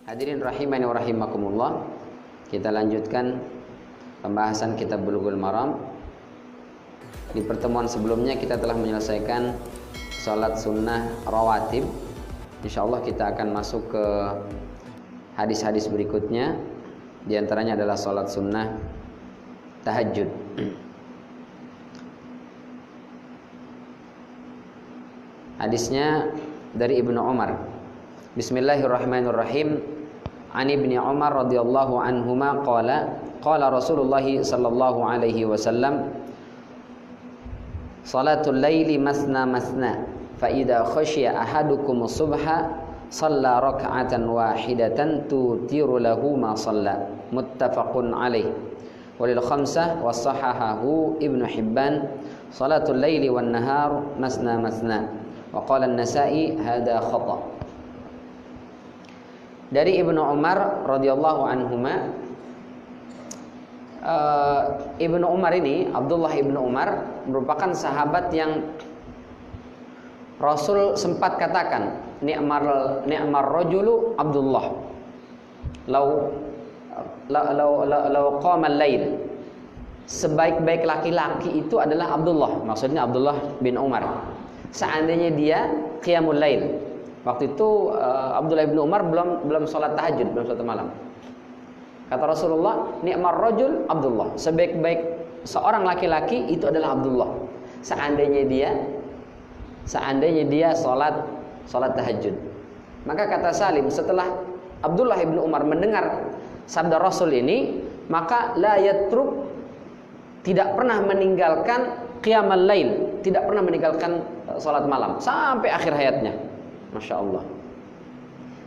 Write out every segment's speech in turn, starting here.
Hadirin rahimani wa rahimakumullah. Kita lanjutkan pembahasan kitab Bulughul Maram. Di pertemuan sebelumnya kita telah menyelesaikan salat sunnah rawatib. Insyaallah kita akan masuk ke hadis-hadis berikutnya. Di antaranya adalah salat sunnah tahajud. Hadisnya dari Ibnu Umar. Bismillahirrahmanirrahim. An Ibni Umar radhiyallahu anhuma qala Rasulullah sallallahu alaihi wasallam salatul laili masna masna fa idza khashiya ahadukum subha shalla rak'atan wahidatan tutiru lahu ma shalla muttafaqun alaih walil khamsah wa sahahahu Ibnu Hibban salatul laili wan nahar masna masna wa qala an-Nasa'i hadza khata'. Dari Ibnu Umar radhiyallahu anhuma, Ibnu Umar ini, Abdullah Ibnu Umar, merupakan sahabat yang Rasul sempat katakan ni'mar rajulu Abdullah law qama al-lail, sebaik-baik laki-laki itu adalah Abdullah, maksudnya Abdullah bin Umar, seandainya dia qiyamul lail. Waktu itu Abdullah bin Umar belum sholat tahajud, belum sholat malam. Kata Rasulullah, ni'mar rajul Abdullah, sebaik-baik seorang laki-laki itu adalah Abdullah, seandainya dia sholat tahajud. Maka kata Salim, setelah Abdullah bin Umar mendengar sabda Rasul ini, maka la yatruk, tidak pernah meninggalkan qiyamul lail, tidak pernah meninggalkan sholat malam sampai akhir hayatnya. Masya Allah.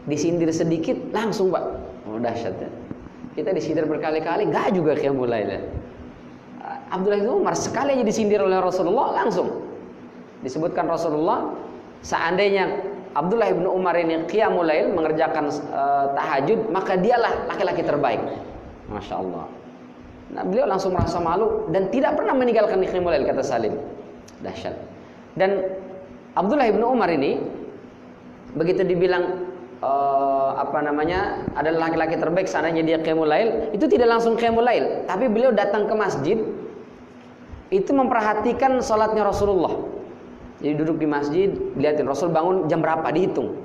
Disindir sedikit langsung Pak. Oh dahsyat ya. Kita disindir berkali-kali enggak juga qiyamul lail. Abdullah bin Umar sekali aja disindir oleh Rasulullah langsung disebutkan Rasulullah, seandainya Abdullah bin Umar ini qiyamul lail, mengerjakan tahajud, maka dialah laki-laki terbaik. Masya Allah. Nah, beliau langsung merasa malu dan tidak pernah meninggalkan qiyamul lail, kata Salim. Dahsyat. Dan Abdullah bin Umar ini begitu dibilang adalah laki-laki terbaik, seandainya dia qiyamul lail, itu tidak langsung qiyamul lail, tapi beliau datang ke masjid itu memperhatikan sholatnya Rasulullah. Jadi duduk di masjid, lihatin Rasul bangun jam berapa, dihitung.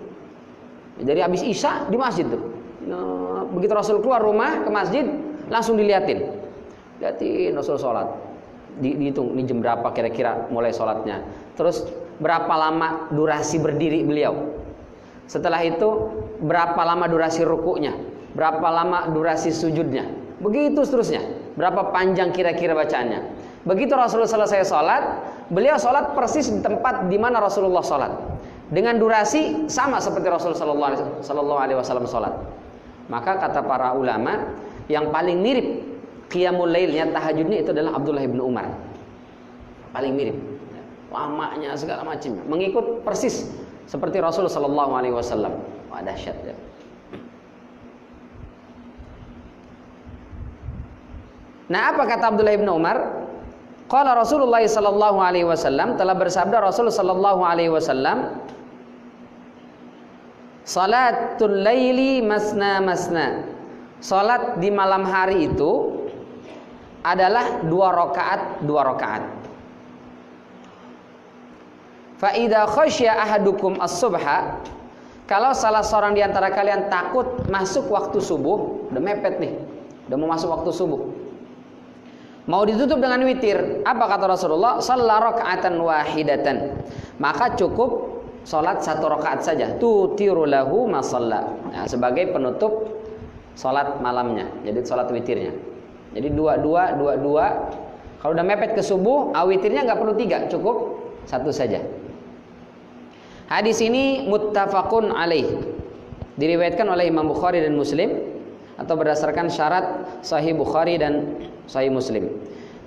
Jadi habis Isya di masjid tuh. Nah, begitu Rasul keluar rumah ke masjid, langsung lihatin Rasul sholat, dihitung ini jam berapa kira-kira mulai sholatnya. Terus berapa lama durasi berdiri beliau. Setelah itu berapa lama durasi rukuknya, berapa lama durasi sujudnya, begitu seterusnya, berapa panjang kira-kira bacaannya. Begitu Rasulullah selesai sholat, beliau sholat persis di tempat di mana Rasulullah sholat, dengan durasi sama seperti Rasulullah Sallallahu Alaihi Wasallam sholat. Maka kata para ulama, yang paling mirip qiyamul lailnya, tahajudnya itu adalah Abdullah bin Umar, paling mirip, lamanya segala macam, mengikut persis seperti Rasul sallallahu alaihi wasallam. Wah, dahsyat ya. Nah, apa kata Abdullah bin Umar? Qala Rasulullah sallallahu alaihi wasallam, telah bersabda Rasul sallallahu alaihi wasallam, salatul laili masna masna. Salat di malam hari itu adalah 2 rakaat. Fa idza khasya ahadukum as-subha, kalau salah seorang di antara kalian takut masuk waktu subuh, udah mepet nih, udah mau masuk waktu subuh, mau ditutup dengan witir, apa kata Rasulullah? Shalla rak'atan wahidatan, maka cukup salat 1 rakaat saja, tutiru lahu ma shalla, nah, sebagai penutup salat malamnya, jadi salat witirnya. Jadi 2. Kalau udah mepet ke subuh, witirnya nggak perlu 3, cukup 1 saja. Hadis ini muttafaqun alaih, diriwayatkan oleh Imam Bukhari dan Muslim, atau berdasarkan syarat Sahih Bukhari dan Sahih Muslim.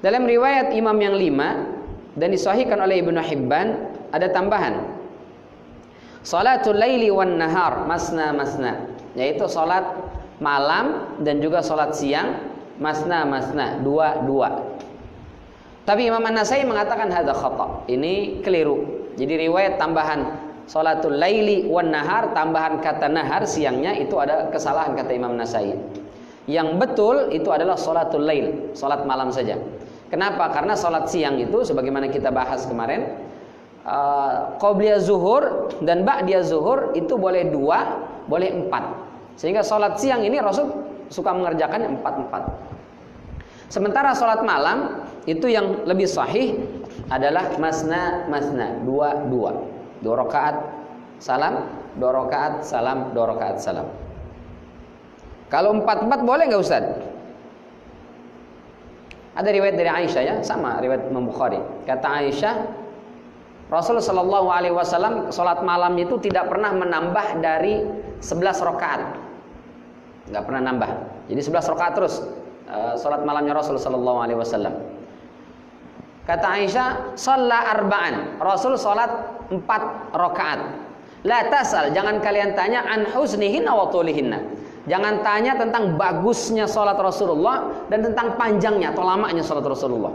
Dalam riwayat Imam yang 5 dan disahihkan oleh Ibnu Hibban, ada tambahan salatul laili wan nahar masna masna, yaitu salat malam dan juga salat siang masna masna, 2. Tapi Imam An-Nasai mengatakan hadza khata', ini keliru. Jadi riwayat tambahan Salatul laili wan nahar, tambahan kata nahar siangnya, itu ada kesalahan kata Imam Nasai. Yang betul itu adalah salatul lail, salat malam saja. Kenapa? Karena salat siang itu sebagaimana kita bahas kemarin, qobliyah zuhur dan ba'diyah zuhur itu boleh 2, boleh 4. Sehingga salat siang ini Rasul suka mengerjakan 4. Sementara salat malam itu yang lebih sahih adalah masna, 2 rakaat salam, 2 rakaat salam, 2 rakaat salam. Kalau 4 boleh nggak Ustaz? Ada riwayat dari Aisyah ya, sama riwayat Imam Bukhari. Kata Aisyah, Rasul Shallallahu Alaihi Wasallam sholat malam itu tidak pernah menambah dari 11 rakaat, nggak pernah nambah. Jadi 11 rakaat terus sholat malamnya Rasul Shallallahu Alaihi Wasallam. Kata Aisyah, shalla arba'an. Rasul sholat 4 rakaat. La tasal, jangan kalian tanya an husnihinna wa tulihinna. Jangan tanya tentang bagusnya sholat Rasulullah dan tentang panjangnya atau lamanya sholat Rasulullah.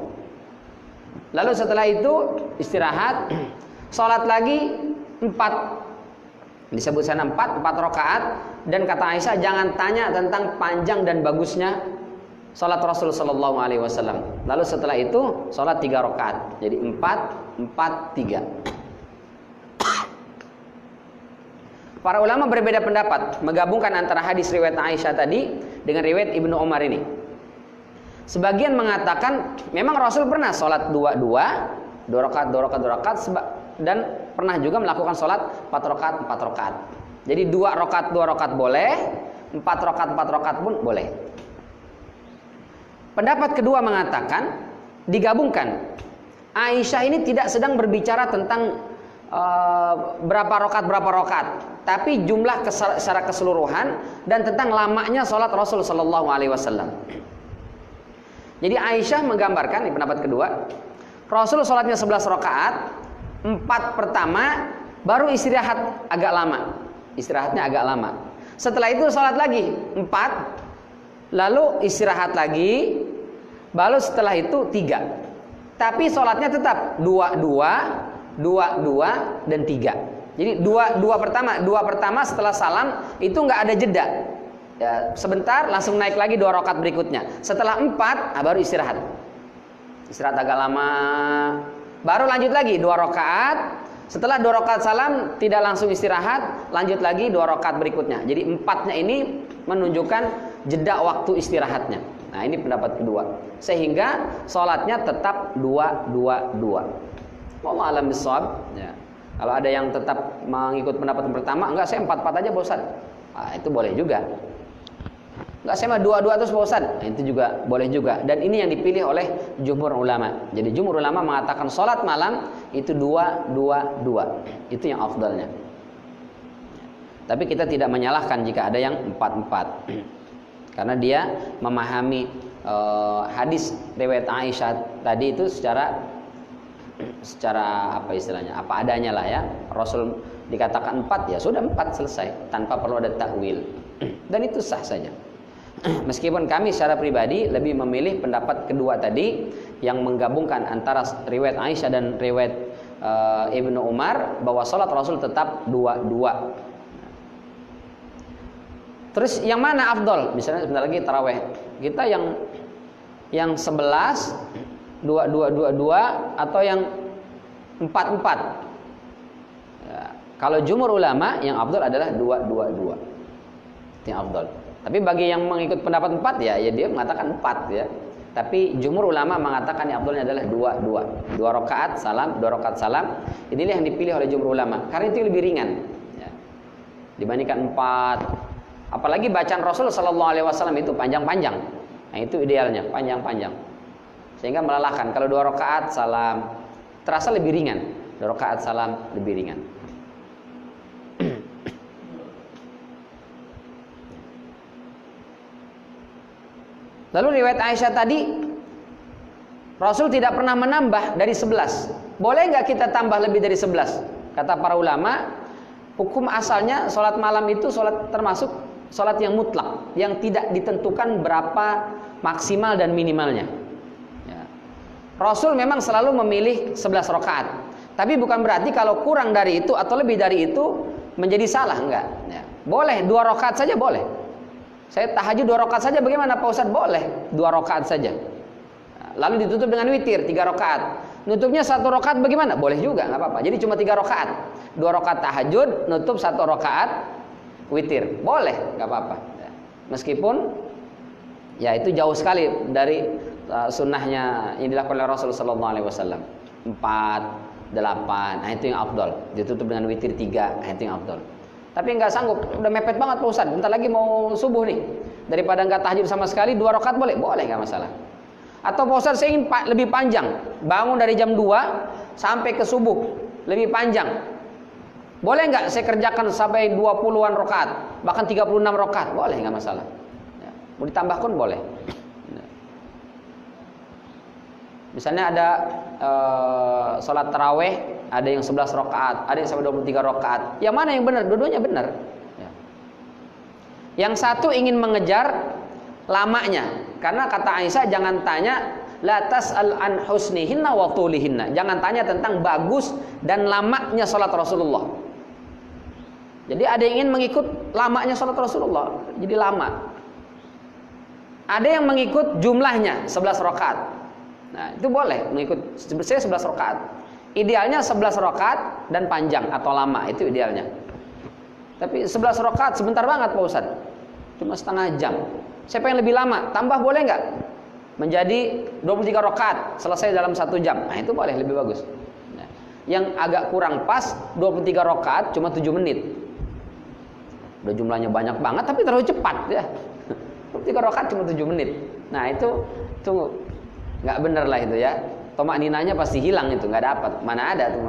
Lalu setelah itu istirahat, sholat lagi 4. Disebut sana 4 rakaat. Dan kata Aisyah, jangan tanya tentang panjang dan bagusnya sholat Rasul Sallallahu Alaihi Wasallam. Lalu setelah itu sholat 3 rakaat. Jadi 4, 3. Para ulama berbeda pendapat, menggabungkan antara hadis riwayat Aisyah tadi dengan riwayat Ibnu Umar ini. Sebagian mengatakan memang Rasul pernah sholat 2 rakaat, dan pernah juga melakukan sholat 4 rakaat. Jadi 2 rakaat boleh, 4 rakaat pun boleh. Pendapat kedua mengatakan digabungkan. Aisyah ini tidak sedang berbicara tentang berapa rakaat, tapi jumlah secara keseluruhan dan tentang lamanya sholat Rasul Sallallahu Alaihi Wasallam. Jadi Aisyah menggambarkan, di pendapat kedua, Rasul sholatnya 11 rakaat, 4 pertama baru istirahat agak lama, istirahatnya agak lama. Setelah itu sholat lagi 4, lalu istirahat lagi, baru setelah itu 3. Tapi sholatnya tetap 2, dan 3. Jadi 2 pertama setelah salam itu nggak ada jeda. Ya, sebentar langsung naik lagi 2 rakaat berikutnya. Setelah 4 baru istirahat. Istirahat agak lama. Baru lanjut lagi 2 rakaat. Setelah 2 rakaat salam tidak langsung istirahat, lanjut lagi 2 rakaat berikutnya. Jadi 4-nya ini menunjukkan jeda waktu istirahatnya. Nah, ini pendapat kedua. Sehingga sholatnya tetap 2. Wallahu a'lam bishawab. Ya. Kalau ada yang tetap mengikut pendapat pertama, enggak saya 4 aja Pak Ustaz. Itu boleh juga. Enggak saya mah 2 terus Pak Ustaz. Itu juga boleh juga. Dan ini yang dipilih oleh jumhur ulama. Jadi jumhur ulama mengatakan sholat malam itu 2. Itu yang afdalnya. Tapi kita tidak menyalahkan jika ada yang 4. Karena dia memahami hadis riwayat Aisyah tadi itu secara apa istilahnya, apa adanya lah ya. Rasul dikatakan 4, ya sudah 4 selesai tanpa perlu ada takwil. Dan itu sah saja. Meskipun kami secara pribadi lebih memilih pendapat kedua tadi yang menggabungkan antara riwayat Aisyah dan riwayat Ibnu Umar bahwa salat Rasul tetap 2. Terus yang mana afdol? Misalnya sebentar lagi taraweh. Kita yang 11 2 atau yang 4. Ya, kalau jumhur ulama yang afdal adalah 2. Itu yang afdal. Tapi bagi yang mengikut pendapat 4 ya dia mengatakan 4 ya. Tapi jumhur ulama mengatakan yang afdalnya adalah 2. 2 rakaat salam, 2 rakaat salam. Inilah yang dipilih oleh jumhur ulama karena itu lebih ringan ya, dibandingkan 4. Apalagi bacaan Rasul Sallallahu Alaihi Wasallam itu panjang-panjang. Nah, itu idealnya panjang-panjang. Sehingga melelahkan. Kalau 2 rakaat salam terasa lebih ringan. 2 rakaat salam lebih ringan. Lalu riwayat Aisyah tadi, Rasul tidak pernah menambah dari 11. Boleh nggak kita tambah lebih dari 11? Kata para ulama, hukum asalnya sholat malam itu termasuk sholat yang mutlak, yang tidak ditentukan berapa maksimal dan minimalnya. Rasul memang selalu memilih 11 rakaat. Tapi bukan berarti kalau kurang dari itu atau lebih dari itu menjadi salah, enggak. Ya. Boleh 2 rakaat saja boleh. Saya tahajud 2 rakaat saja bagaimana Pak Ustadz? Boleh 2 rakaat saja. Lalu ditutup dengan witir 3 rakaat. Nutupnya 1 rakaat bagaimana? Boleh juga, nggak apa-apa. Jadi cuma 3 rakaat. 2 rakaat tahajud, nutup 1 rakaat witir. Boleh, nggak apa-apa. Meskipun ya itu jauh sekali dari sunnahnya yang dilakukan oleh Rasulullah SAW. 4, 8, nah itu yang afdal. Ditutup dengan witir 3, nah itu yang afdal. Tapi nggak sanggup, udah mepet banget Pak Ustadz. Bentar lagi mau subuh nih. Daripada nggak tahajud sama sekali, 2 rakaat boleh? Boleh, nggak masalah. Atau Pak Ustadz saya ingin lebih panjang, bangun dari jam 2 sampai ke subuh, lebih panjang. Boleh nggak saya kerjakan sampai 20-an rakaat, bahkan 36 rakaat? Boleh, nggak masalah. Ya. Mau ditambah pun boleh. Misalnya ada sholat taraweh, ada yang 11 rakaat, ada yang sampai 23 rakaat. Yang mana yang benar? Dua-duanya benar. Ya. Yang satu ingin mengejar lamanya, karena kata Aisyah jangan tanya la tas'al an husnihinna wa tulihinna. Jangan tanya tentang bagus dan lamanya sholat Rasulullah. Jadi ada yang ingin mengikut lamanya sholat Rasulullah, jadi lama. Ada yang mengikut jumlahnya 11 rakaat. Nah, itu boleh mengikut saya 11 rakaat. Idealnya 11 rakaat dan panjang atau lama, itu idealnya. Tapi 11 rakaat sebentar banget Pak Ustadz. Cuma setengah jam. Siapa yang lebih lama? Tambah boleh nggak? Menjadi 23 rakaat, selesai dalam 1 jam. Nah, itu boleh, lebih bagus. Nah, yang agak kurang pas 23 rakaat cuma 7 menit. Udah jumlahnya banyak banget tapi terlalu cepat ya. 23 rakaat cuma 7 menit. Nah, itu nggak bener lah itu ya. Tomak ninanya pasti hilang itu, nggak dapat. Mana ada tuh.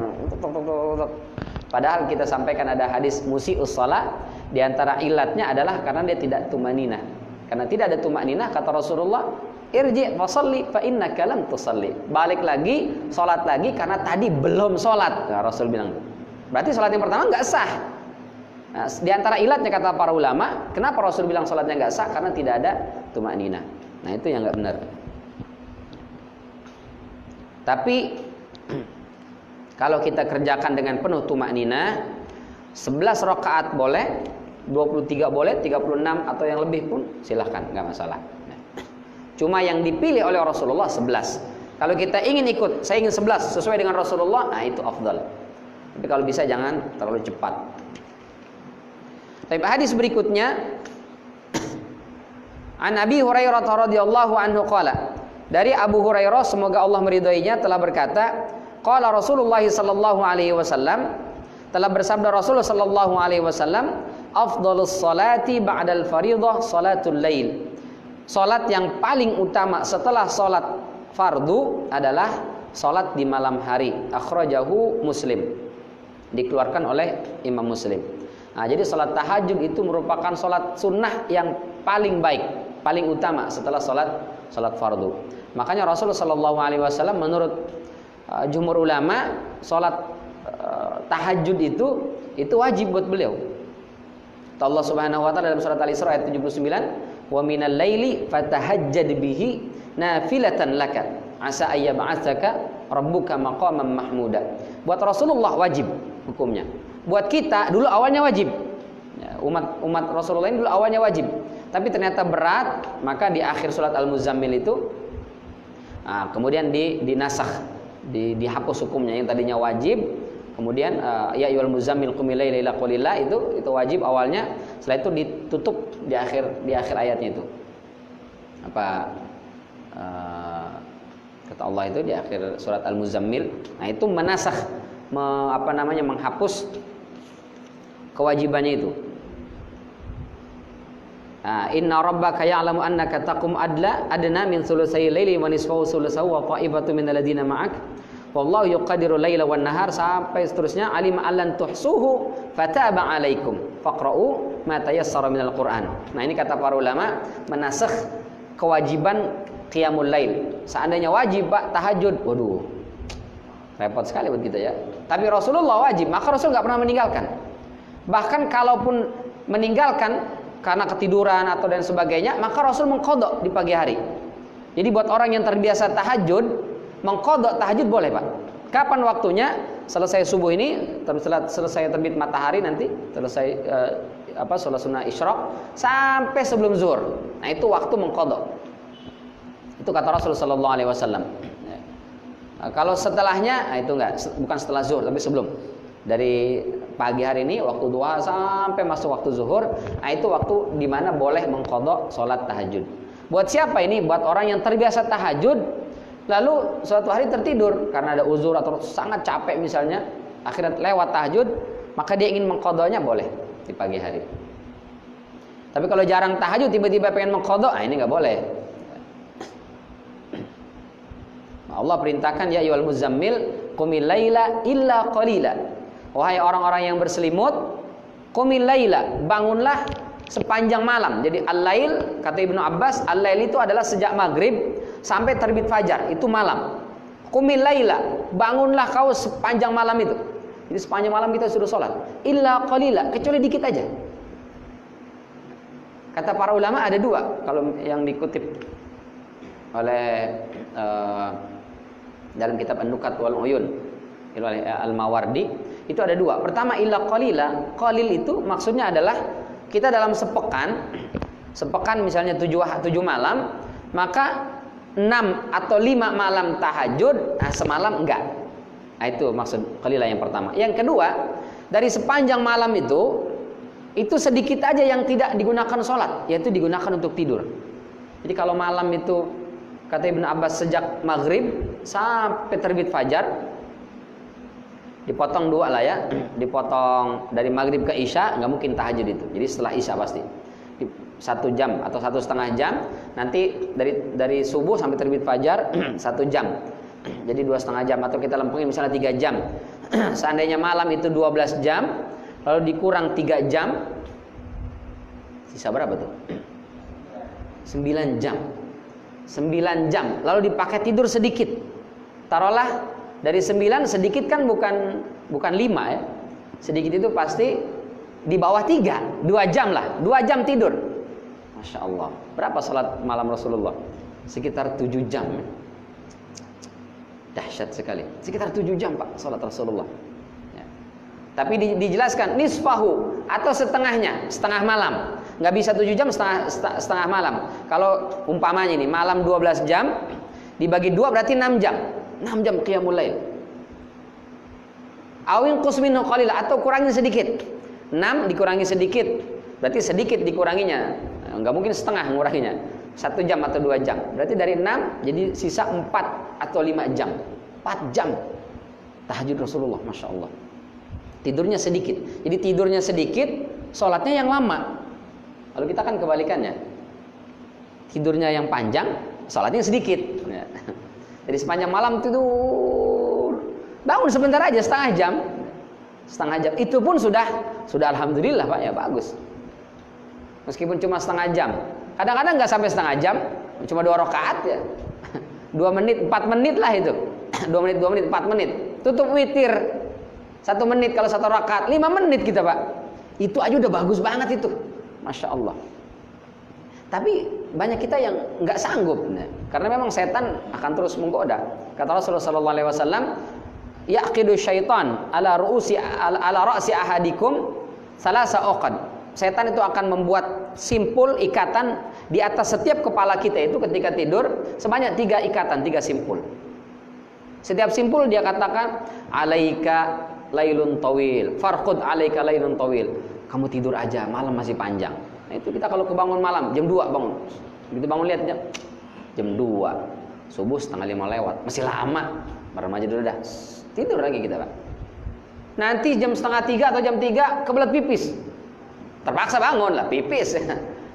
Padahal kita sampaikan ada hadis musi'us shalah, di antara ilatnya adalah karena dia tidak tumanina. Karena tidak ada tumanina, kata Rasulullah, irji' fasalli fa innaka lam tusalli. Balik lagi, salat lagi karena tadi belum salat. Nah, Rasul bilang. Berarti salat yang pertama nggak sah. Nah, di antara ilatnya kata para ulama, kenapa Rasul bilang salatnya nggak sah? Karena tidak ada tumanina. Nah, itu yang nggak benar. Tapi kalau kita kerjakan dengan penuh tumakninah, 11 rakaat boleh, 23 boleh, 36 atau yang lebih pun silahkan, nggak masalah. Cuma yang dipilih oleh Rasulullah 11. Kalau kita ingin ikut, saya ingin 11 sesuai dengan Rasulullah, nah itu afdal. Tapi kalau bisa jangan terlalu cepat. Tapi hadis berikutnya, An Abi Hurairah radhiyallahu anhu qala, dari Abu Hurairah semoga Allah meridhoinya telah berkata, qala Rasulullah sallallahu alaihi wasallam, telah bersabda Rasulullah sallallahu alaihi wasallam, afdhalus salati ba'dal fardhah salatul lail. Salat yang paling utama setelah salat fardu adalah salat di malam hari. Akhrajahu Muslim. Dikeluarkan oleh Imam Muslim. Nah, jadi salat tahajud itu merupakan salat sunnah yang paling baik, paling utama setelah salat fardu. Makanya Rasulullah sallallahu alaihi wasallam menurut jumhur ulama salat tahajud itu wajib buat beliau. Allah Subhanahu wa taala dalam surat Al-Isra ayat 79, "Wa minal laili fatahajjad bihi nafilatan laka asa ayyab'atsaka rabbuka maqaman mahmuda." Buat Rasulullah wajib hukumnya. Buat kita dulu awalnya wajib. Ya, umat Rasulullah ini dulu awalnya wajib. Tapi ternyata berat, maka di akhir surat Al-Muzammil itu kemudian dinasakh, dihapus hukumnya yang tadinya wajib. Kemudian ya ayyuhal muzammil qum ilaila ila qalila itu wajib awalnya, setelah itu ditutup di akhir ayatnya itu. Apa kata Allah itu di akhir surat Al-Muzammil. Nah, itu menasakh menghapus kewajibannya itu. Inna rabbaka ya'lamu annaka taqum adna min thulutsayil laili wa nisfahu thulutsahu wa qa'ibatu minal ladina ma'ak wallahu yuqaddiru laila wan nahar sampai seterusnya. Alim allan tuhsuhu fataba alaikum faqra'u ma tayassara minal Qur'an. Nah, ini kata para ulama menasakh kewajiban qiyamul lail. Seandainya wajib Pak tahajud, waduh, repot sekali buat kita ya. Tapi Rasulullah wajib, maka Rasul nggak pernah meninggalkan. Bahkan kalaupun meninggalkan karena ketiduran atau dan sebagainya, maka Rasul mengqadha di pagi hari. Jadi buat orang yang terbiasa tahajud, mengqadha tahajud boleh Pak. Kapan waktunya? selesai subuh ini, selesai terbit matahari nanti, selesai sholat sunnah isyraq sampai sebelum zuhur. Nah, itu waktu mengqadha. Itu kata Rasul sallallahu alaihi wasallam. Nah, kalau setelahnya, nah itu enggak, bukan setelah zuhur tapi sebelum. Dari pagi hari ini waktu duha sampai masuk waktu zuhur, nah itu waktu di mana boleh mengqadha salat tahajud. Buat siapa ini? Buat orang yang terbiasa tahajud lalu suatu hari tertidur karena ada uzur atau sangat capek misalnya, akhirnya lewat tahajud, maka dia ingin mengqadhanya boleh di pagi hari. Tapi kalau jarang tahajud tiba-tiba pengen mengqadha, ini enggak boleh. Allah perintahkan ya ayyuhal muzammil qumil laila illa qalila. Wahai orang-orang yang berselimut, qumil laila, bangunlah sepanjang malam. Jadi al-lail, kata Ibnu Abbas, al-lail itu adalah sejak maghrib sampai terbit fajar, itu malam. Qumil laila, bangunlah kau sepanjang malam itu. Jadi sepanjang malam kita suruh sholat. Illa qalila, kecuali dikit aja. Kata para ulama ada dua kalau yang dikutip oleh dalam kitab An-Nukat wal Uyun Al-Mawardi, itu ada dua. Pertama illa qalila, qalil itu maksudnya adalah kita dalam sepekan misalnya 7 malam, maka 6 atau 5 malam tahajud, nah semalam enggak. Nah itu maksud qalilah yang pertama. Yang kedua, dari sepanjang malam itu sedikit aja yang tidak digunakan sholat, yaitu digunakan untuk tidur. Jadi kalau malam itu kata Ibnu Abbas sejak maghrib sampai terbit fajar, dipotong 2 lah ya, dipotong dari maghrib ke isya, nggak mungkin tahajud itu. Jadi setelah isya pasti 1 jam atau 1,5 jam. Nanti dari subuh sampai terbit fajar 1 jam. Jadi 2,5 jam atau kita lempengin misalnya 3 jam. Seandainya malam itu 12 jam, lalu dikurang 3 jam, sisa berapa tuh? 9 jam. 9 jam. Lalu dipakai tidur sedikit. Taruhlah dari 9 sedikit kan bukan 5 ya. Sedikit itu pasti di bawah 3, 2 jam lah. 2 jam tidur. Masya Allah. Berapa salat malam Rasulullah? Sekitar 7 jam. Dahsyat sekali. Sekitar 7 jam Pak salat Rasulullah. Ya. Tapi dijelaskan nisfahu atau setengahnya, setengah malam. Nggak bisa 7 jam, setengah malam. Kalau umpamanya ini malam 12 jam dibagi 2 berarti 6 jam. 6 jam qiyamul lail. Awin qusminhu qalila, atau kurangi sedikit. 6 dikurangi sedikit, berarti sedikit dikuranginya. Nggak mungkin setengah nguranginya. 1 jam atau 2 jam. Berarti dari 6 jadi sisa 4 atau 5 jam. 4 jam tahajud Rasulullah, Masya Allah. Tidurnya sedikit. Jadi tidurnya sedikit, sholatnya yang lama. Lalu kita kan kebalikannya. Tidurnya yang panjang, sholatnya sedikit. Jadi sepanjang malam tidur, bangun sebentar aja, setengah jam. Setengah jam itu pun sudah alhamdulillah Pak, ya bagus. Meskipun cuma setengah jam. Kadang-kadang nggak sampai setengah jam, cuma 2 rakaat ya. 2 menit, 4 menit lah itu. 2 menit, 4 menit. Tutup witir. 1 menit kalau 1 rakaat, 5 menit kita Pak. Itu aja udah bagus banget itu. Masya Allah. Tapi banyak kita yang nggak sanggup, karena memang setan akan terus menggoda. Kata Rasulullah SAW, yaqidu syaitan ala ra'si ahadikum salasa uqad. Setan itu akan membuat simpul ikatan di atas setiap kepala kita itu ketika tidur sebanyak 3 ikatan, 3 simpul. Setiap simpul dia katakan alaika lailun tawil, farqud alaika lailun tawil. Kamu tidur aja, malam masih panjang. Nah itu kita kalau kebangun malam jam 2 bangun. Begitu bangun lihat jam 2. Subuh 4:30 lewat, masih lama. Merem aja dulu dah. Tidur lagi kita, Pak. Nanti jam 2:30 atau jam 3 kebelet pipis. Terpaksa bangun lah, pipis.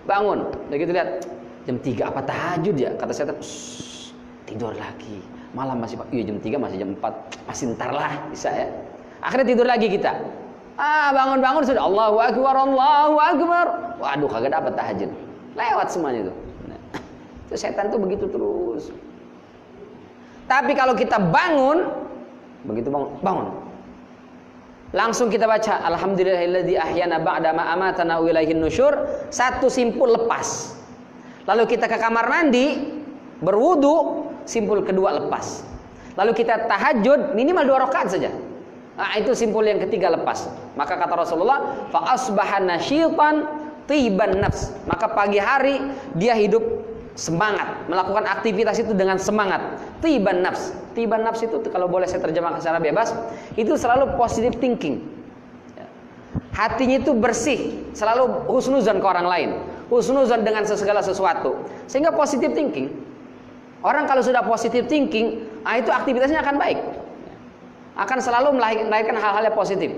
Bangun. Begitu lihat jam 3 apa tahajud ya? Kata setan, tidur lagi. Malam masih, iya jam 3 masih jam 4. Masih ntar lah bisa ya. Akhirnya tidur lagi kita. Bangun-bangun sudah Allahu Akbar, Allahu Akbar. Waduh, kagak dapat tahajud. Lewat semuanya itu. Itu setan tuh begitu terus. Tapi kalau kita bangun, begitu bangun. Langsung kita baca Alhamdulillahilladzi ahyana ba'da ma amatana wa ilaihin nusyur, 1 simpul lepas. Lalu kita ke kamar mandi, berwudu, simpul kedua lepas. Lalu kita tahajud minimal 2 rakaat saja. Nah, itu simpul yang ketiga lepas. Maka kata Rasulullah, fa asbaha nasyitan tiban nafs. Maka pagi hari dia hidup semangat, melakukan aktivitas itu dengan semangat. Tiban nafs. Tiban nafs itu kalau boleh saya terjemahkan secara bebas, itu selalu positive thinking. Hatinya itu bersih, selalu husnuzan ke orang lain, husnuzan dengan segala sesuatu, sehingga positive thinking. Orang kalau sudah positive thinking, itu aktivitasnya akan baik, akan selalu melahirkan hal-hal yang positif.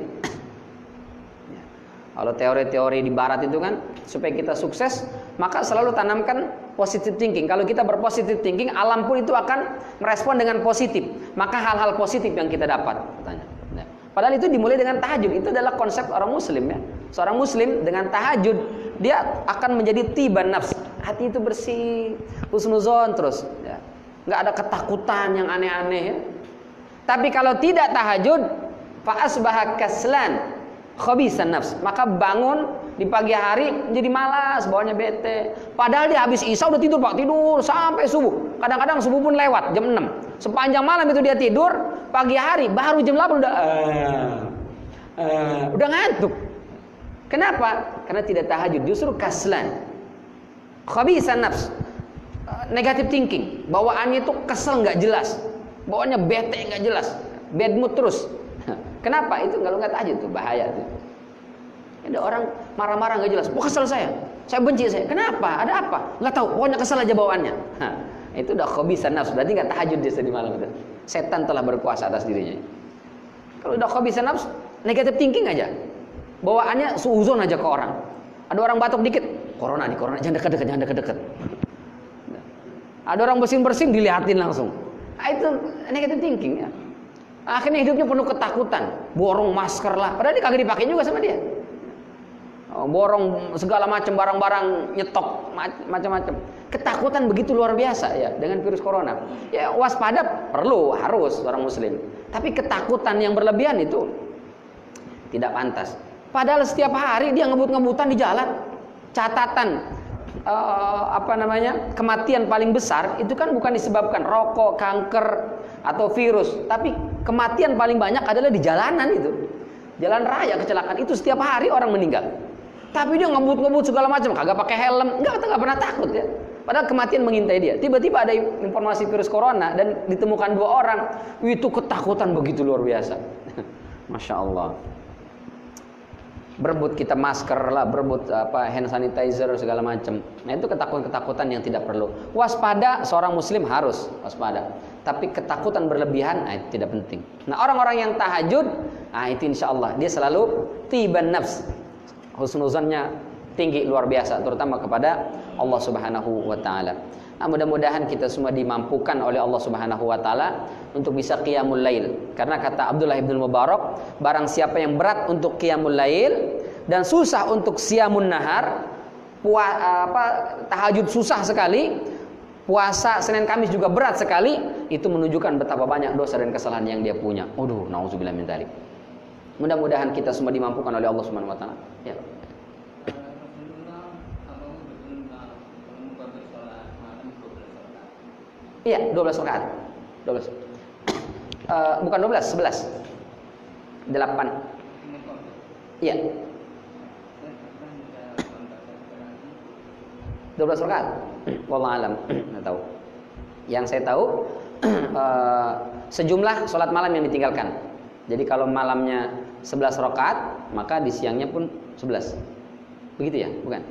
Kalau teori-teori di barat itu kan supaya kita sukses, maka selalu tanamkan positive thinking. Kalau kita berpositive thinking, alam pun itu akan merespon dengan positif. Maka hal-hal positif yang kita dapat, katanya. Padahal itu dimulai dengan tahajud. Itu adalah konsep orang muslim ya. Seorang muslim dengan tahajud, dia akan menjadi tiban nafs. Hati itu bersih, husnuzon terus ya. Nggak ada ketakutan yang aneh-aneh ya. Tapi kalau tidak tahajud, fa asbaha kaslan khabisan nafs, maka bangun di pagi hari jadi malas, bawaannya bete. Padahal dia habis isya udah tidur Pak, tidur sampai subuh. Kadang-kadang subuh pun lewat jam 6. Sepanjang malam itu dia tidur, pagi hari baru jam 8 udah ngantuk. Kenapa? Karena tidak tahajud, justru kaslan. Khabisan nafs. Negative thinking, bawaannya itu kesel nggak jelas. Bawaannya bete nggak jelas. Bad mood terus. Kenapa? Itu kalau nggak tahajud tuh bahaya tuh. Ada orang marah-marah nggak jelas. Oh kesel saya benci saya. Kenapa? Ada apa? Nggak tahu. Pokoknya kesel aja bawaannya. Itu udah khabisan nafs. Berarti nggak tahajud dia tadi malam itu. Setan telah berkuasa atas dirinya. Kalau udah khabisan nafs, negative thinking aja. Bawaannya suuzon aja ke orang. Ada orang batuk dikit, corona nih, corona. Jangan dekat-dekat. Ada orang bersin-bersin dilihatin langsung. Itu negative thinking ya. Akhirnya hidupnya penuh ketakutan, borong masker lah, padahal dia kagak dipakai juga sama dia. Borong segala macam barang-barang, nyetok macam-macam. Ketakutan begitu luar biasa ya dengan virus corona. Ya waspada perlu, harus orang muslim. Tapi ketakutan yang berlebihan itu tidak pantas. Padahal setiap hari dia ngebut-ngebutan di jalan. Catatan kematian paling besar itu kan bukan disebabkan rokok, kanker atau virus, tapi kematian paling banyak adalah di jalanan itu. Jalan raya kecelakaan itu setiap hari orang meninggal. Tapi dia ngebut-ngebut segala macam, kagak pakai helm, enggak pernah takut ya. Padahal kematian mengintai dia. Tiba-tiba ada informasi virus corona dan ditemukan 2 orang. Itu ketakutan begitu luar biasa. Masya Allah. Berebut kita masker lah, berebut hand sanitizer segala macam. Nah itu ketakutan yang tidak perlu. Waspada, seorang muslim harus waspada. Tapi ketakutan berlebihan, itu tidak penting. Nah orang-orang yang tahajud, itu insya Allah dia selalu tiban nafs, husnuzannya tinggi luar biasa, terutama kepada Allah Subhanahu Wa Taala. Nah, mudah-mudahan kita semua dimampukan oleh Allah Subhanahu Wa Taala untuk bisa qiyamul lail. Karena kata Abdullah bin Mubarak, barang siapa yang berat untuk qiyamul lail dan susah untuk siyamun nahar, tahajud susah sekali, puasa Senin Kamis juga berat sekali, itu menunjukkan betapa banyak dosa dan kesalahan yang dia punya. Aduh, nauzubillah min dzalik. Mudah-mudahan kita semua dimampukan oleh Allah Subhanahu Wa Taala. Ya. Iya, 12 rakaat. 12. Bukan 12, 11. 8. Iya. 12 rakaat. Wallahu alam, enggak tahu. Yang saya tahu sejumlah sholat malam yang ditinggalkan. Jadi kalau malamnya 11 rakaat, maka di siangnya pun 11. Begitu ya? Bukan?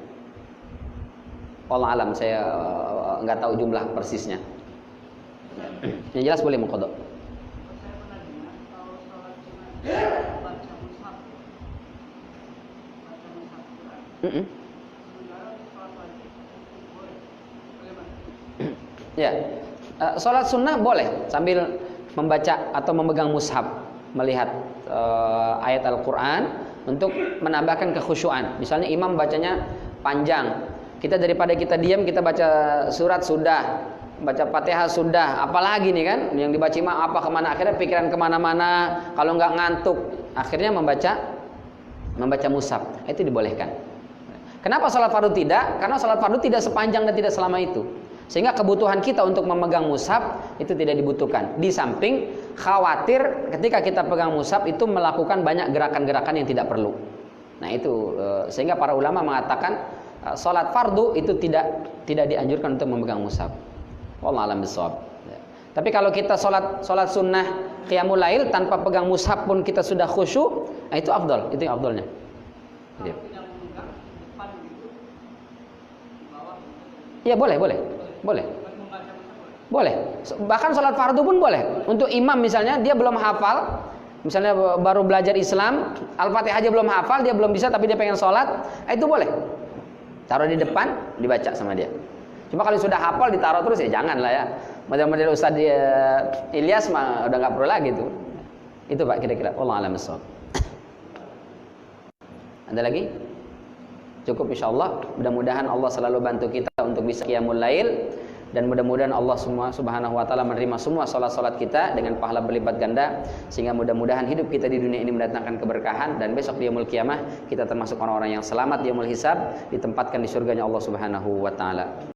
Wallahu alam, saya enggak tahu jumlah persisnya. Yang jelas boleh mengqadha. Ya, sholat sunnah boleh sambil membaca atau memegang mushaf, melihat ayat Al-Quran untuk menambahkan kekhusyuan. Misalnya imam bacanya panjang, kita daripada kita diam, kita baca surat sudah, baca Fatihah sudah, apalagi nih kan yang dibaca imam apa kemana, akhirnya pikiran kemana-mana, kalau nggak ngantuk akhirnya membaca mushaf, itu dibolehkan. Kenapa sholat fardu tidak? Karena sholat fardu tidak sepanjang dan tidak selama itu. Sehingga kebutuhan kita untuk memegang mushaf itu tidak dibutuhkan. Di samping khawatir ketika kita pegang mushaf itu melakukan banyak gerakan-gerakan yang tidak perlu. Nah itu sehingga para ulama mengatakan salat fardu itu tidak dianjurkan untuk memegang mushaf. Wallahu a'lam bishawab. Tapi kalau kita salat sunnah qiyamul lail tanpa pegang mushaf pun kita sudah khusyuk, nah itu afdal, itu yang afdalnya. Gitu. Ya boleh. Boleh. Bahkan sholat fardu pun boleh. Untuk imam misalnya dia belum hafal, misalnya baru belajar Islam, Al-Fatihah aja belum hafal, dia belum bisa tapi dia pengen sholat, itu boleh. Taruh di depan, dibaca sama dia. Cuma kalau sudah hafal ditaruh terus ya jangan lah ya. Model-model Ustaz Ilyas mah udah nggak perlu lagi tuh. Itu Pak kira-kira. Wallahu a'lam bishawab. Ada lagi? Cukup insyaallah. Mudah-mudahan Allah selalu bantu kita untuk bisa qiyamul lail dan mudah-mudahan Allah semua subhanahu wa ta'ala menerima semua salat-salat kita dengan pahala berlipat ganda, sehingga mudah-mudahan hidup kita di dunia ini mendatangkan keberkahan dan besok di yaumul qiyamah kita termasuk orang-orang yang selamat di yaumul hisab, ditempatkan di surganya Allah subhanahu wa ta'ala.